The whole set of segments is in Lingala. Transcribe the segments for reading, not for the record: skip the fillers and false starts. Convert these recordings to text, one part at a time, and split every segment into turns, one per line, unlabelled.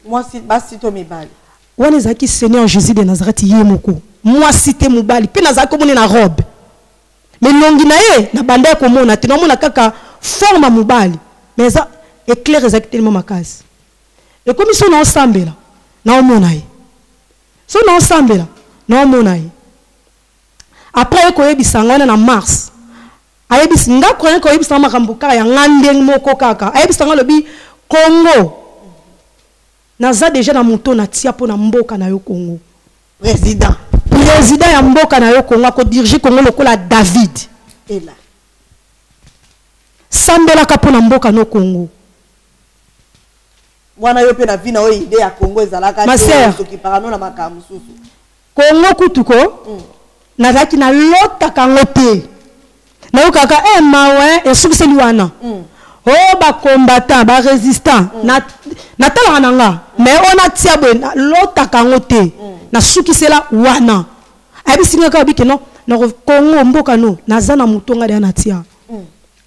Moi si basito mibali.
Wana ezaki Seigneur Jésus de Nazareth yemoko. Moi cité mobali pe nazaki komona na robe. Mais longi na ye na banda ko mona te na mona kaka forme mobali. Mais ça éclair exactement ma case. Et comme ils sont ensemble là, na omona ye. Sont ensemble là, na omona ye. Après ko yebisanga na mars. Ayebisi nga ko yebisanga makambo kaka ya ngandeng moko kaka. Ayebisanga lobi Congo. Naza déjà na moto na tia po na mboka na yo Congo.
Président
ya mboka na yo Congo ko diriger Congo lokola David.
Et là.
Sambela ka po na mboka no Congo.
Wana yo pe na vina o ide ya Congo ezalaka
te
ki parano na makamu susu.
Congo kutuko. Nazaki na lota kango te. Na yo kaka mawe e sukise liwana. Oh ba combattant ba résistant na tala nanga mais on a tiabwe lota kango te na sukisela wana abisinga ka biki non na Congo mboka no nazana mutonga de na tia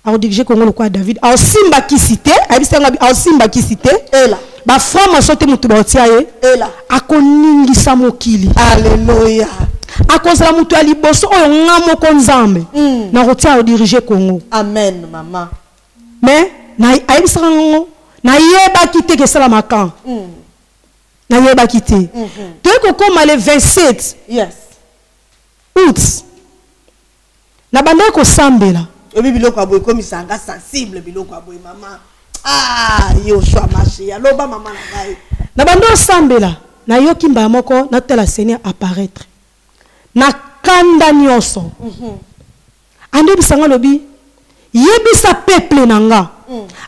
a diriger Congo lokwa David a simba kisite abisinga a simba kisite
ela
ba frama sote mutu ba tia ye
ela
akoningisa mokili
alléluia
akozala mutu ali boso oyo ngamo ko nzambe na rotia a diriger Congo
amen maman.
Mais na ayibisango na yeba kité que sala makan na yeba kité to ko koma le 27
yes
août na banda ko sambela
obi biloko aboy comme sanga sensible biloko aboy maman yo shwa marché ya loba maman na ngai
na banda sambela na yoki mba moko na tela Seigneur apparaître na kanda nyonso ande bisanga lobi yebisa peuple nanga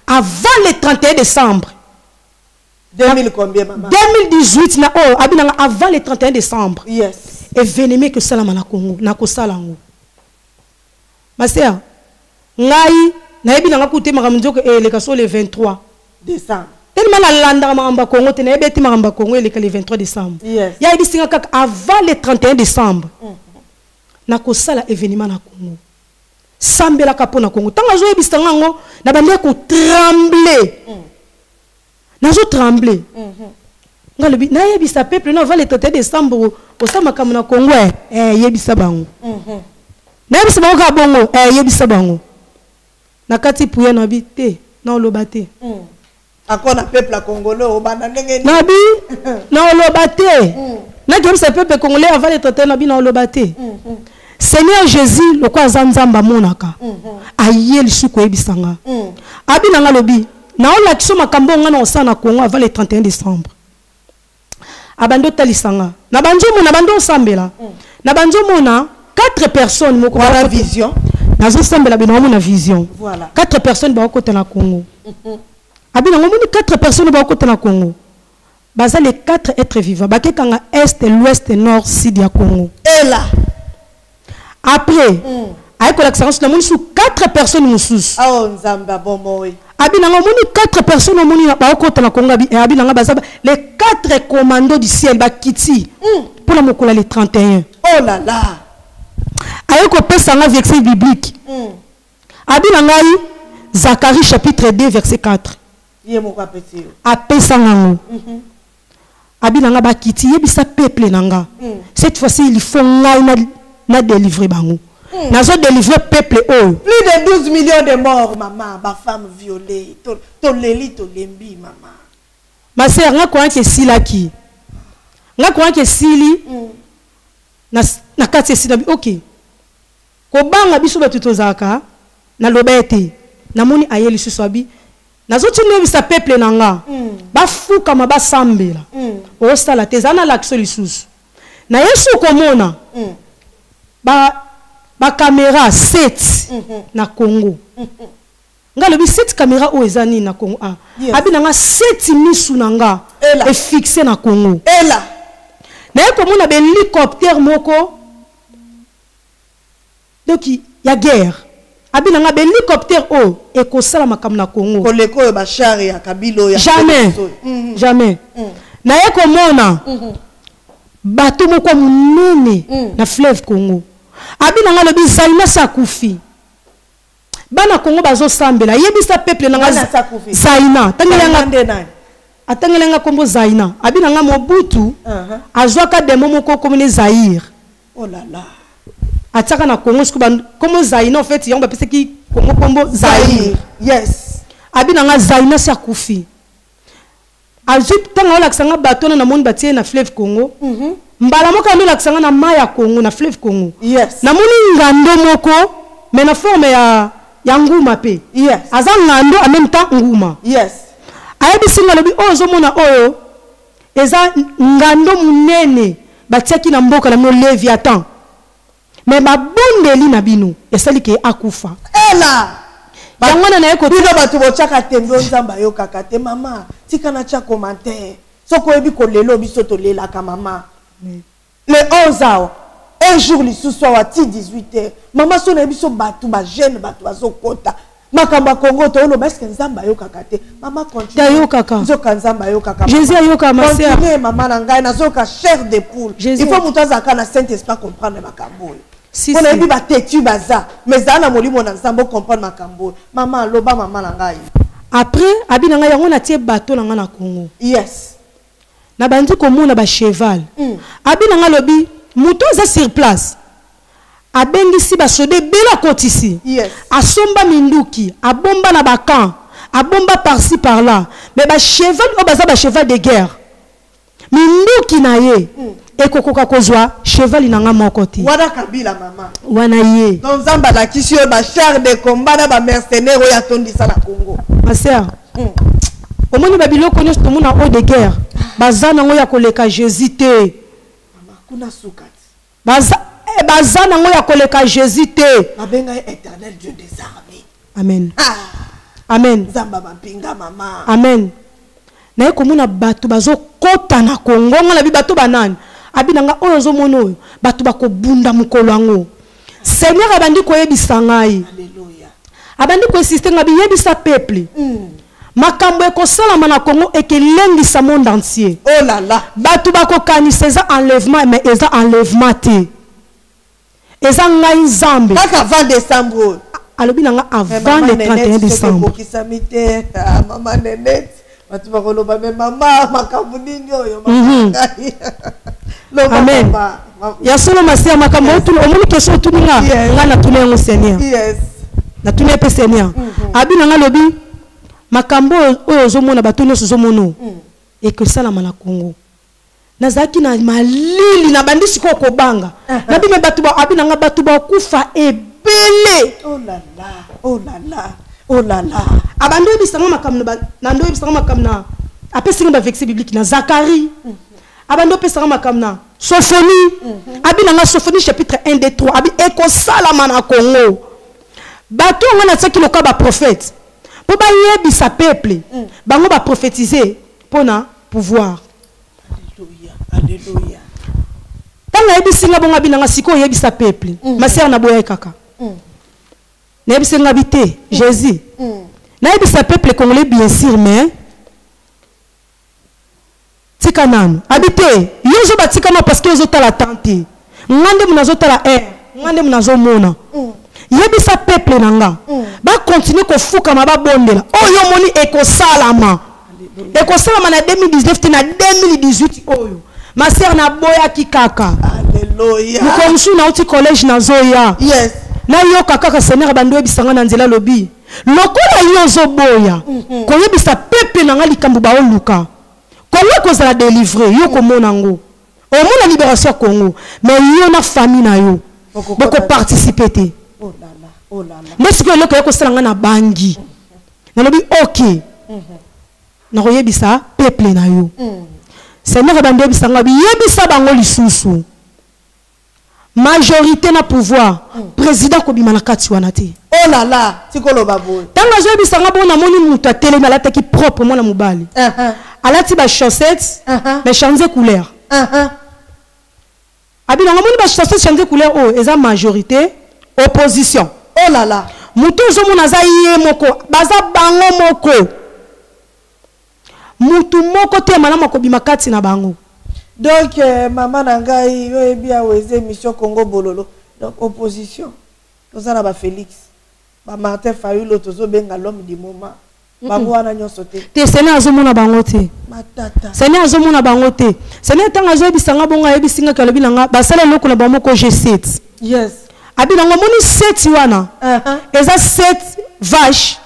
avant le 31 décembre
2000 combien maman
2018 na abinanga avant le 31 décembre
yes
événement que salama na Congo na ko salango ma sœur ngai na yebinanga kuté makamjoko le kaso le 23
décembre
tellement la landa makamba Congo te na yebeti makamba Congo le 23 décembre
yes
ya yebisinga kaka avant le 31 décembre na ko sala événement na Congo sambela kapona Congo tanga zo yebisanga ngo na bande ko trembler nazo trembler ngalobi na yebisa peuple na va le 31 décembre au sama kamuna Congo yebisa bango na yebisa bango ka bongo yebisa bango na kati puya na bi te na olobate
akona peuple congolais obanda ndenge
na bi na olobate na yebisa peuple congolais avant le 31 na bi na olobate Seigneur Jésus le kwa zanzamba monaka aye lisuko ebisanga abina ngalobi na ola kiso makambo ngana osana Congo avant le 31 décembre abando talisanga na banjo mona bando sambela na banjo mona 4 personnes moko
la vision
nazo sambela bino mona vision
voilà
4 personnes ba kota na Congo abina ngomoni 4 personnes ba kota na Congo baza les 4 êtres vivants bakekanga est l'ouest nord sud ya Congo
et là
après avec l'excellence na moni sous 4 personnes mususu
nzamba bomoi
abinanga moni 4 personnes moni ba kota na Congo abinanga baza les 4 commandos du ciel bakiti pour la mokola les 31
oh là là
ayeko pesa nga verset biblique abinanga Zacharie chapitre 2 verset 4
yemo kwa petit
apesa ngo abinanga bakiti yebisa peuple nanga cette fois-ci il faut ngai na délivrer bango nazo délivrer peuple
plus de 12 millions de morts maman ba femme violée to leli to lembi maman
ma sœur nga kwa ke silaki nga kwa ke sili na kati sila OK ko banga biso batu tozaka na lobete na moni ayeli suswabi nazo tune bisa peuple nanga ba fuka ma ba sambela o sala tezana l'action lisusu na Yesu komona ba caméra 7 na Congo ngalobi 7 caméra o ezani na Congo abina nga 7 misu nanga e fixé na Congo
ela
na komona be hélicoptère moko donc ya guerre abina nga be hélicoptère e ko sala makam na Congo
koleko ba char ya kabilo ya
jamais na komona bato moko munene na fleuve Congo abina nga lobi Zaina sakufi bana Congo bazo sambela yebisa peuple na
sakufi
Zaina tangela nga atangelenga kombo Zaina abina nga Mobutu azwaka demo moko komune Zaire.
Oh là là.
Ataka na Congo comme Zaina en fait yamba pese ki Congo kombo Zaire.
Yes.
Abina nga Zaina sa kufi. Azut tanga ola kisanga bato na moni batie na fleuve Congo. Mbala moko ndo la kisanga na maya Congo na fleuve Congo.
Yes.
Na moni ngando moko mais na forme ya nguma pe.
Yes.
Aza ngando en même temps nguma.
Yes.
Ayebi singa lobi ozo mona oyo eza ngando munene batiaki na mboka na Leviathan. Mais babondeli na bino esali ke akufa.
Ela.
Bangwana na yeko
bino bato bochaka tembo nzamba yo kakate mama tika na cha commentaire. Soko ebi ko lelo biso to lela ka mama. Le 11 ans un jour li souswa wati 18h. Mama so na biso batu ba jeune batu bazokota. Makamba Congo to lo baske nzamba yo kakate. Mama continue.
Yo kaka.
Zoka nzamba yo kaka.
Jésus ayoka ma sœur.
Continue mama na ngai na zoka chair de poule.
Jésus.
Il faut mutaza kana Saint-Esprit comprendre makambo.
Si
On a dit batetu baza mais ça na molimo na nzambo comprendre makambo. Mama loba mama na ngai.
Après abina nga yango na tie bateau na nga na Congo.
Yes.
Na bandi komona ba cheval. Abina nga lobi muto za sur place. Abengisi ba sode bela kotisi.
Yes.
Asomba minduki, abomba na bakan, abomba par-ci par-là. Mais ba cheval o baza ba cheval de guerre. Minduki na ye. Ekokoka kozwa cheval inanga moko te.
Wana kabila mama.
Wana ye.
Donc zamba la kisio ba char de combat na ba mercenaires oya tondisa na Congo.
Ma sœur. Omoni ba biloko nyonso tomona o de guerre. Baza nango ya koleka Jésus te.
Mama kuna sukati.
Baza nango ya koleka Jésus te.
Babenga éternel Dieu des armées.
Amen.
Ah.
Amen.
Zamba mapinga mama.
Amen. Na komona bato bazo kota na Congo ngala bi bato banani. Abinanga oyo zo mono bato bakobunda mukolo yango. Seigneur abandi koyebisa ngai.
Alléluia.
Abandi ko insister ngabi yebisa peuple. Makambo ekosalama na Congo ekelengisa monde entier.
Oh là là.
Bato bakokanisa eza enlèvement mais eza enlèvement te. Eza ngai nzambe.
Kaka 20 décembre.
Alobi nanga avant le 31 décembre.
Maman Nenette. Batu bakoloba me mama makambo nini oyo mama.
Amen. Ya solo masia makambo otulo omoni keso tuninga nga na tuné ngo Seigneur.
Yes.
Na tuné pe Seigneur. Abina nga lobi makambo oyo zomona bato nyonso zomono. Et que ça la na Congo. Nazaki na malili na bandisi ko kobanga. Na bime bato ba abina nga bato ba kufa ebele.
Oh là là. Oh là là. Oh là là.
Abando bisanga makam na ndo bisanga makam na apesinga ba verset biblique na Zacharie. Abando pesanga makam na Sophonie. Abina nga Sophonie chapitre 1 2 3 abi ekosalama na Congo. Bato ngana tsaki loka ba prophète. Po ba yebisa peuple. Bango ba prophétiser pona pouvoir.
Alléluia. Alléluia.
Tanga yebisinga bonga binanga siko yebisa peuple. Ma sœur na boya kaka. N'ebise ngabité Jésus. N'ebise peuple congolais bien sûr mais tika nanu habité yozo batika no parce que yozo tala tante ngande munazo tala ngande munazo mona yebisa peuple nanga ba continuer ko fuka maba bondela oyo moni ekosalama ekosalama na 2019 na 2018 oyo ma sœur na boya kikaka.
Alléluia.
Mukomsu na uti collège na zoya.
Yes.
Na yo kaka Seigneur bando ebisanga na nzela lobi lokola yo zo boya ko yebisa pepe na ngali kambu ba oluka ko ko za délivrer yo ko monango o mona libération Congo mais yo na famille na yo boko participer te.
Oh là là. Oh là là.
Mais ce que le ko sala na bangi na lobi OK na ko yebisa pepe na yo Seigneur bando ebisanga bi yebisa bango lisusu majorité na pouvoir président kobima na kati wana te.
Oh là là, tikolo babo.
Tanga zo bisanga bona moni mutu atele na lata ki propre mona mubali. Alati ba chaussettes mais changer couleur. Abina moni ba chaussettes changer couleur oh eza majorité opposition.
Oh là là.
Mutu zo mona za yé moko baza bango moko. Mutu moko te mana moko bima kati na bango.
Donc maman nangai yo ebia weze mission Congo bololo. Donc opposition. Tozana ba Félix. Ba Martin Fayulu tozo benga l'homme du moment. bango wana nyonso te
te Seigneur azomona bango te
matata
Seigneur azomona bango te Seigneur tanga azoyebisanga bongo ayebisinga kalobi nanga basala eloko na bango ko G7
yes
abi nango moni 7 wana eza 7 vaches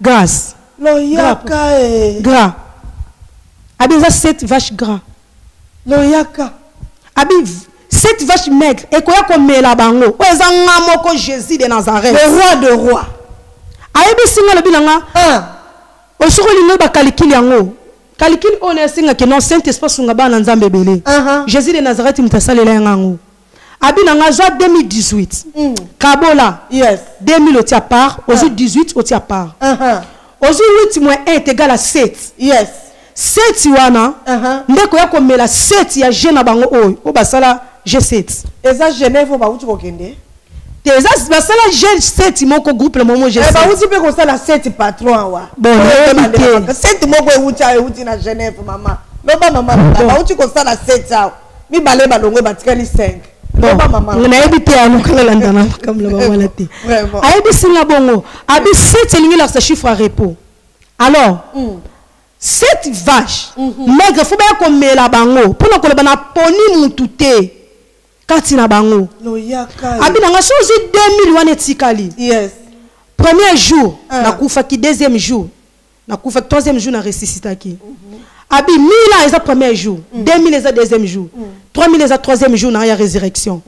grasses
loyaka
gras abi eza 7 vaches gras
loyaka
abi 7 vaches maigres ekoya komela bango oyo eza nga moko Jésus de Nazareth
le roi de roi
ayebisinga lobi nanga osoko lingo bakalikili yango kalikili oyo esingaki non Saint-Esprit sunga bana nzambe ebele Jésus de Nazareth mutasalela yango abi nanga zwa 2018 kabola
yes
2000 au tia part aux 18 au tia part aux 8 moins 1 est égal à 7
yes
7 wana ndeko ya komela 7 ya jeune bango oyo o basala G7
eza Genève ba uti kokende
te eza basala G7 moko groupe le moment G7
ba uti pe ko sala 7 patron wa
bon
7 moko uti na Genève mama loba mama ba uti ko sala 7 awa mi bale balongwe batikali 5 loba mama
na ebite ya lokala landana comme le mama la te ayebi singa bongo abi 7 elingi la sa chiffre à repos alors 7 vaches maigre faut bien komela bango pour na koloba na poni mutu te kati na bango
loyaka
abi nanga sozi 2000 wana etikali
yes
premier jour na kufaki deuxième jour na kufaki troisième jour na ressuscitaki abi 1000 ans eza premier jour 2000 eza deuxième jour 3000 eza troisième jour na ya résurrection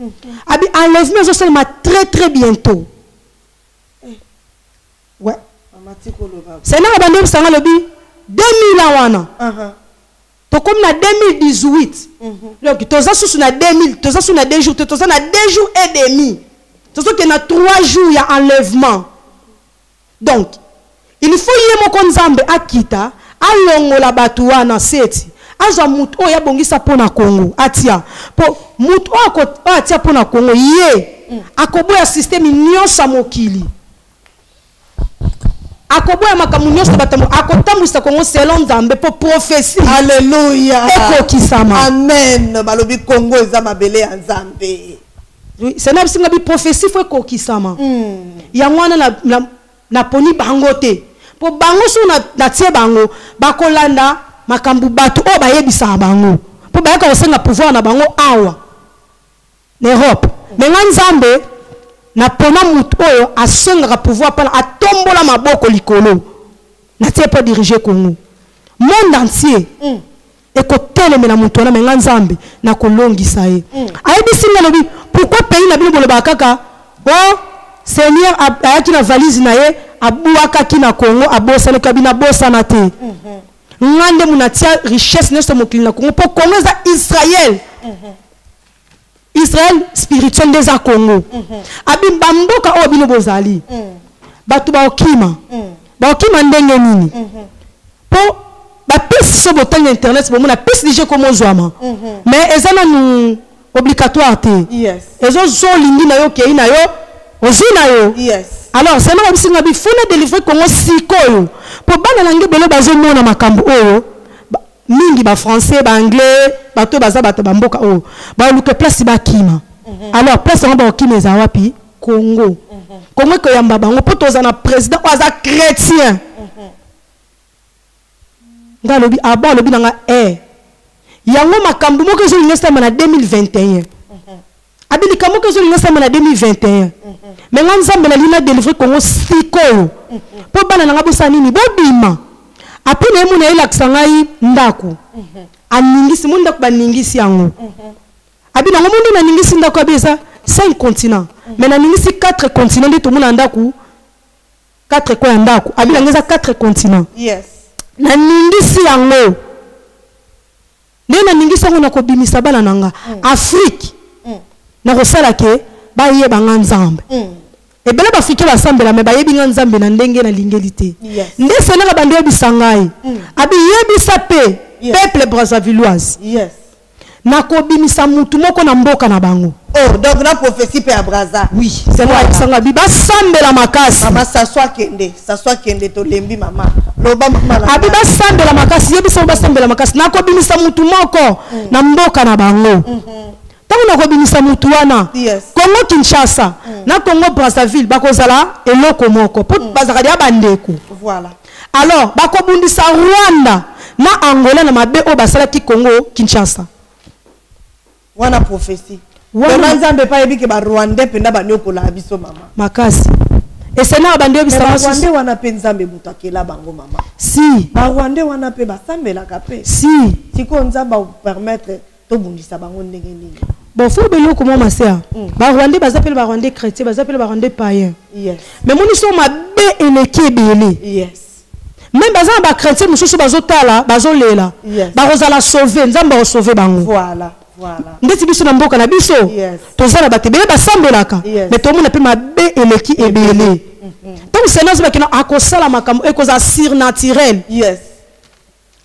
abi enlèvement zo seulement très bientôt ouais
mama tikolo baba
c'est na bande bisanga lobi 2000 ans wana to comme na 2018 donc toza susu na 2000 toza susu na 2 jours toza na 2 jours et demi toza que na 3 jours ya enlèvement donc il faut yemo nzambe akita alongola batu wana seti azwa mutu oyo abongisa pona Congo atia po mutu oyo atia pona Congo ye akoboya système nyonso mokili akoboya makamu nyonso batamu akotambwisa Congo selon nzambe po prophétie
alléluia
ekokisama
amen balobi Congo eza mabele ya nzambe
oui c'est na bisinga bi prophétie faut ekokisama yango wana na poni bango te po bango so na tie bango bakolanda makambu batu o bayebisa bango po bayaka kosenga pouvoir na bango awa na Europe mais nzambe na pona mutu oyo asengaka pouvoir pala atombola maboko likolo na tie po diriger Congo monde entier ekotelemela mutu wana mais nzambe na kolongisa ye ayebisinga lobi pourquoi pays na bino boloba kaka oh Seigneur ayaki na valise na ye abuaka kina Congo abosana kabina bosana te ngande munatia richesse nesto mokili na Congo po Congo za Israël Israël spirituel des Congo abi bamboka o bino bozali batu ba okima ndenge nini po ba pesi so botanga internet bo mona pesi DJ comme zwama mais ezana nu obligatoire te
yes
ezo zo lingi na yo kei na yo ozina yo
yes
alors c'est là bisinga bi funa délivrer Congo sikoyo po bana langue belo bazo mona makambo oyo mingi ba français ba anglais bato baza bato bamboka oyo ba luke place ba kima alors place on ba kima za wapi Congo Congo ko yamba bango po toza na président oza chrétien ngalobi aba lobi nanga yango makambo moko zo ngesta na 2021 abili kamoke zo ngesta na 2021 mais nzambe na lina délivrer Congo sikoyo po bana nanga bosa nini bobima après na muna ilakisa ngai ndako aningisi munda ko baningisi yango abi na mundu na ningisi ndako abeza 5 continents mais na ningisi 4 continents ndi to muna ndako 4 ko ya ndako abi na ngeza 4 continents
yes
na ningisi yango na ningisi yango na ko bimisa bana nanga Afrique na kosala ke ba yeba nzambe ebele bafike basambela me bayebi nzambe na ndenge na lingelité nde senaka bande yebisa ngai abi yebisa pe peuple brazzavilloise
yes
na kobimisa mutu moko na mboka na bango
oh donc na prophétie pe ya Brazza
oui c'est moi yebisa ngai bi basambela makasi
mama saswa kende to lembi mama loba mama
abi basambela makasi yebisa basambela makasi na kobimisa mutu moko na mboka na bango tango na kobimisa mutu wana Congo Kinshasa na Congo Brazzaville bakozala eloko moko po bazaka dia bandeko
voilà
alors bakobundisa Rwanda na Angola na mabe o basala ki Congo Kinshasa
wana prophétie wana nzambe pa yebi ke ba Rwanda penda ba nyokola biso mama
makasi et c'est na bande bisama
ba Rwanda wana pe nzambe mutakela bango mama
si
ba Rwanda wana pe basambela kape
si
siko nzamba permettre to bundisa bango ndenge nini
bon faut bello comment ma sœur ba Rwanda bazapela ba Rwanda chrétien bazapela ba Rwanda païen
yes
mais moni so mabe eneki belé
yes
même baza ba chrétien mususu bazotala bazolela bazala sauver nzamba o sauver bango
voilà
ndeti biso na mboka na biso tozala batebele basambelaka mais to mona pe mabe eleki ebele donc c'est nous qui akosala makambo ekoza surnaturel
yes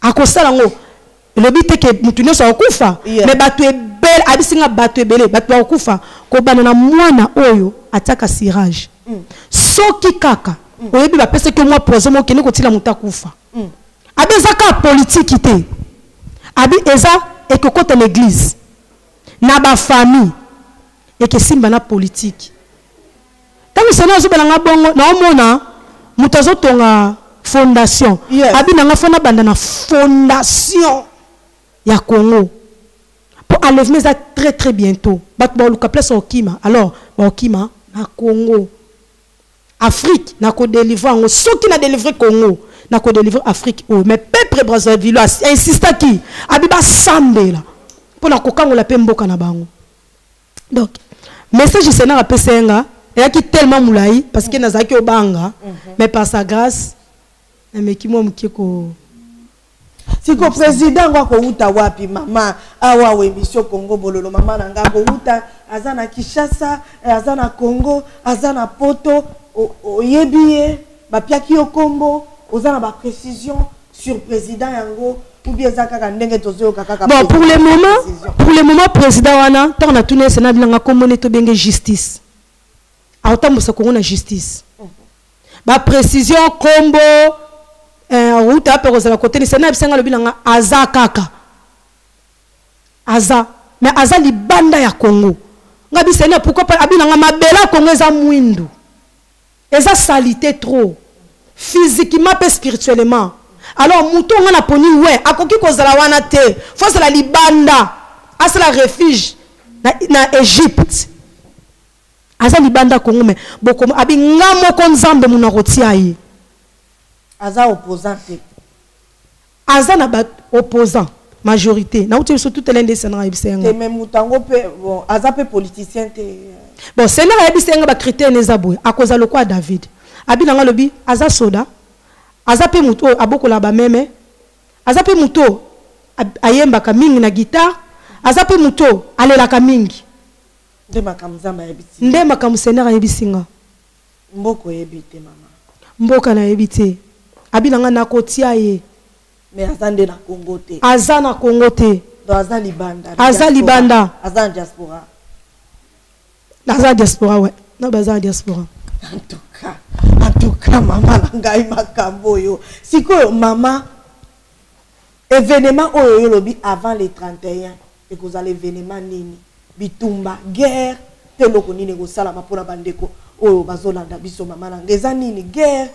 akosala ngo le but que mutu nyonso akufa mais bato ebele abisinga bato ebele bato akufa ko banana mwana oyo ataka sirage soki kaka oyebi ba pese que moi poison mo kene ko tila muta kufa abezaka politique te abi eza ekokota l'église na ba famille et que simba na politique tant que ça na nga bongo na omona mutazo tonga fondation abi na nga fona banda na fondation ya Congo pour enlever ça très bientôt bat ba luka place okima alors ba okima na Congo Afrique na ko délivrer ngo soki na délivrer Congo na ko délivrer Afrique mais peuple Brazzaville insista ki abi ba sambela pour la kokango la pe mboka na bango donc message c'est na pesenga et qui tellement moulaï parce que nazaki obanga mais par sa grâce mais qui mo mkiko
siko président ngwa ko uta wapi mama awa we mission Congo bololo mama nanga ko uta azana Kinshasa azana Congo azana Poto oyebiye ba piaki okombo ozana ba précision sur président yango. Bon, pour le moment, président Wana, tant on a tourné, c'est n'a comme on est bien justice. Autant que on a justice.
Ba précision combo route à Pérosa la côté, c'est n'a pas le bilan Aza kaka. Aza, mais Aza li banda ya Congo. Ngabi c'est pourquoi pas abinanga mabela Congo eza mwindu. Eza salité trop physiquement et spirituellement. Alors mouton on a poni ouais akoki kozala wana te faut la libanda asa la refuge na Égypte asa libanda Congo mais boko abi ngamo ko nzambe muna rotia yi
asa opposant
asa na ba opposant majorité na uti surtout l'un sénat ibisenga
te même mutango pe bon asa pe politicien te
bon sénat ibisenga ba critère nezabwe akoza lokwa David abi nanga lobi asa soda azape muto abokola ba meme azape muto ayemba ka mingi na guitare azape muto alela ka mingi
ndema kamzamba yebiti
ndema kamusenera yebisinga
mboko yebite mama
mboka na yebite abinanga na kotia ye
mais azande na Congo te
azana Congo te
do azali banda azan diaspora
ouais na bazan diaspora
en tout cas maman ngai makambo yo siko mama événement oyo lobi avant les 31 et que vous allez événement nini bitumba guerre te loko nini ko sala mapona bandeko oyo bazolanda biso mama na ngeza nini guerre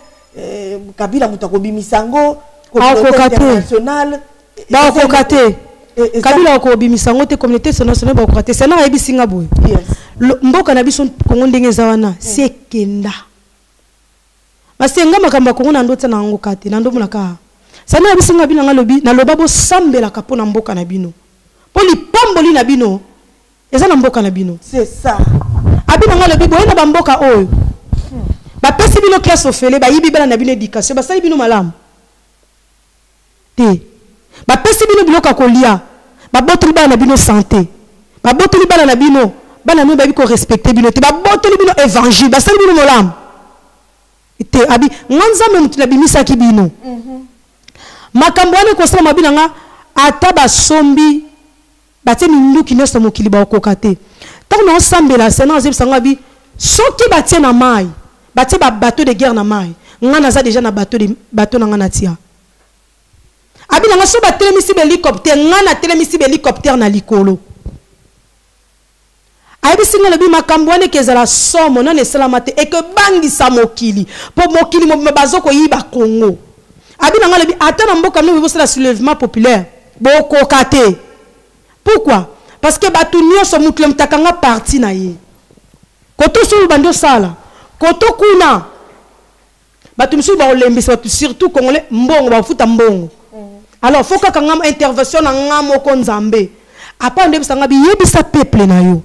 kabila mutako bimisango communauté internationale
ba ko kate kabila ko bimisango te communauté internationale ba ko kate c'est na yebisinga boy yes mboka na biso Kongo ndenge za wana sekenda basenga makamba Kongo na ndota na ngo kate na ndo mulaka sana bisinga bina ngalobi na loba bo sambela kapona mboka na bino poli pamboli na bino eza na mboka na bino
c'est ça
abina ngalobi boyena ba mboka oyo ba pesi bino classe ofele ba yibi bana na bino éducation ba sali bino malamu te ba pesi bino biloka kolia ba botuli bana na bino santé ba botuli bana na bino bana no ba biko respecter bino te ba botuli bino évangile ba sali bino malamu te abi nganza me mutuna bimisa ki bino makambo ane ko sala mabina nga ata ba sombi batie minduki nyonso mokili ba okokate tant na osambela sena azebisanga bi soki batie na mai batie ba bateau de guerre na mai nga naza déjà na bateau na nga na tia abina nga so ba telemisi be hélicoptère nga na telemisi be hélicoptère na likolo aibi singa lobi makambo ane kezala somo non esala mate et que bangi sa mokili po mokili mo bazoko yiba Congo Abi nanga lobi atana mboka no bosala soulèvement populaire. Boko kate. Pourquoi? Parce que batu nyonso mutu mtakanga parti na ye. Koto solo bando sala. Koto kuna. Batu msu ba olembisa batu surtout congolais mbongo ba futa mbongo. Alors faut que ngam intervention na ngamo ko nzambe. Apa ndebisa ngabi yebisa peuple na yo.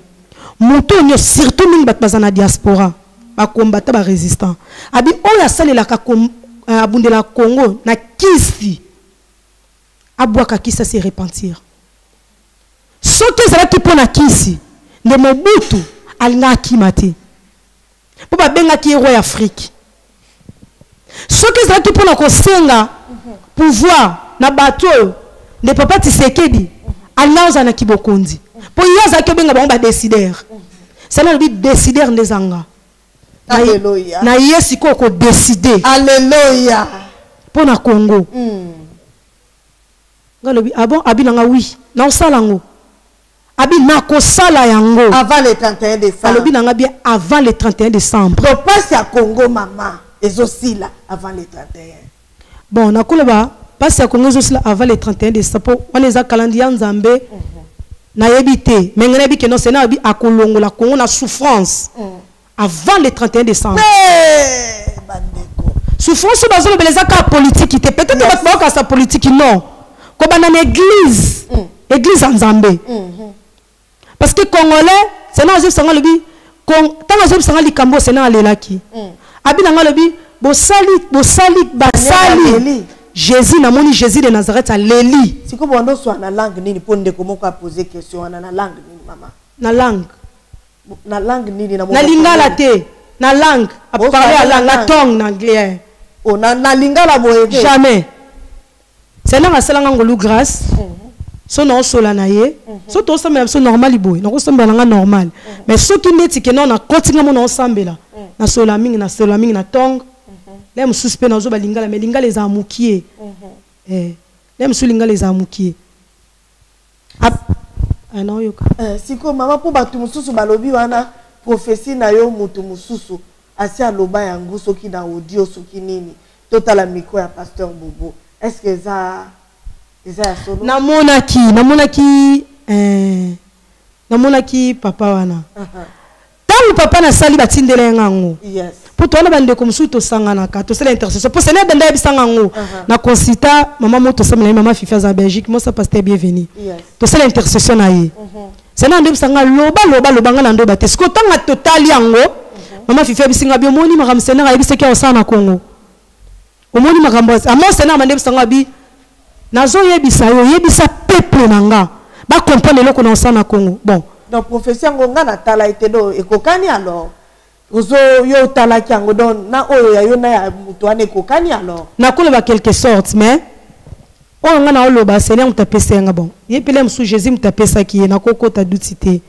Mutu nyo surtout mingi bat bazana diaspora. Ba combattre ba résistant. Abi oya salela ka abundela Congo na kisi. Abwaka kisa se repentir. Soki zalaki pona kisi nde Mobutu alinga akimate. Po ba benga ki roi Afrique. Soki zalaki pona kosenga pouvoir na bato nde Papa Tshisekedi alinga na kibokonzi. Po yaza ke benga ba décider. C'est là le décider ndezanga.
Alléluia.
Na yesi ko décider.
Alléluia.
Pona Congo. Ngalobi abon abinanga oui. Na osalango. Abi na kosala yango
avant le 31 décembre.
Alobi nanga bien avant le 31 décembre.
Donc passe à Congo maman et aussi là avant le 31.
Bon na koloba passe à Congo aussi là avant le 31 décembre. On les a calendrier nzambe. Na yebité mais ngana bi que non c'est na bi akolongo la Congo na souffrance. Avant le 31 décembre.
Bandeko.
Souffrance bazolo beleza ka politique te peut-être ba ka sa politique non. Ko bana église. Église nzambe. Parce que Congolais, c'est dans le sang le bi, tant que sang li kambo c'est dans lelaki. Abi dans le bi, bo sali basali. Jésus na moni Jésus de Nazareth a leli.
Si ko bondo so na langue nini pour ndeko moko a poser question na langue nini maman.
Na langue.
Na langue nini na
na lingala te, na langue, a parler à langue, na tongue na anglais.
Oh na lingala boye.
Jamais. C'est là que c'est ngolu grâce. So non sola na ye so to sambela so normal boy na ko sambela nga normal mais so ki neti ke non na kotinga mo na sambela na sola mingi na tong les mususpect na zo ba lingala mais lingala les amukie les musu lingala les amukie non yoka
siko mama po batu mususu balobi wana prophétie na yo mutu mususu asi aloba yango soki na audio soki nini totala micro ya pasteur Bobo est-ce que ça namonaki papa wana tangu papa na sali batindela ngango yes pour toi na bande comme sous to sangana ka to c'est l'intercession pour cela bande bisangango na consulta maman moto samela maman fifa za Belgique moi ça pasteur bienvenue yes to c'est l'intercession na ye c'est na ndebisanga loba ngana ndo bate siko tanga totali yango maman fifa bisinga bi moni makamsena ga yebise ke osana Congo omoni makambo amo sena mandebisanga bi nazo yebisa yo yebisa peuple nanga ba comprendre loko na osana Congo bon donc professeur ngonga na tala itedo ekokani alors ozo yo tala kyango don na oyo ya yo na ya mutu ane ekokani alors
na koloba quelque sorte mais oyo nga na oloba Seigneur mutapesa nga bon yepele msu Jésus mutapesa ki na kokota dutite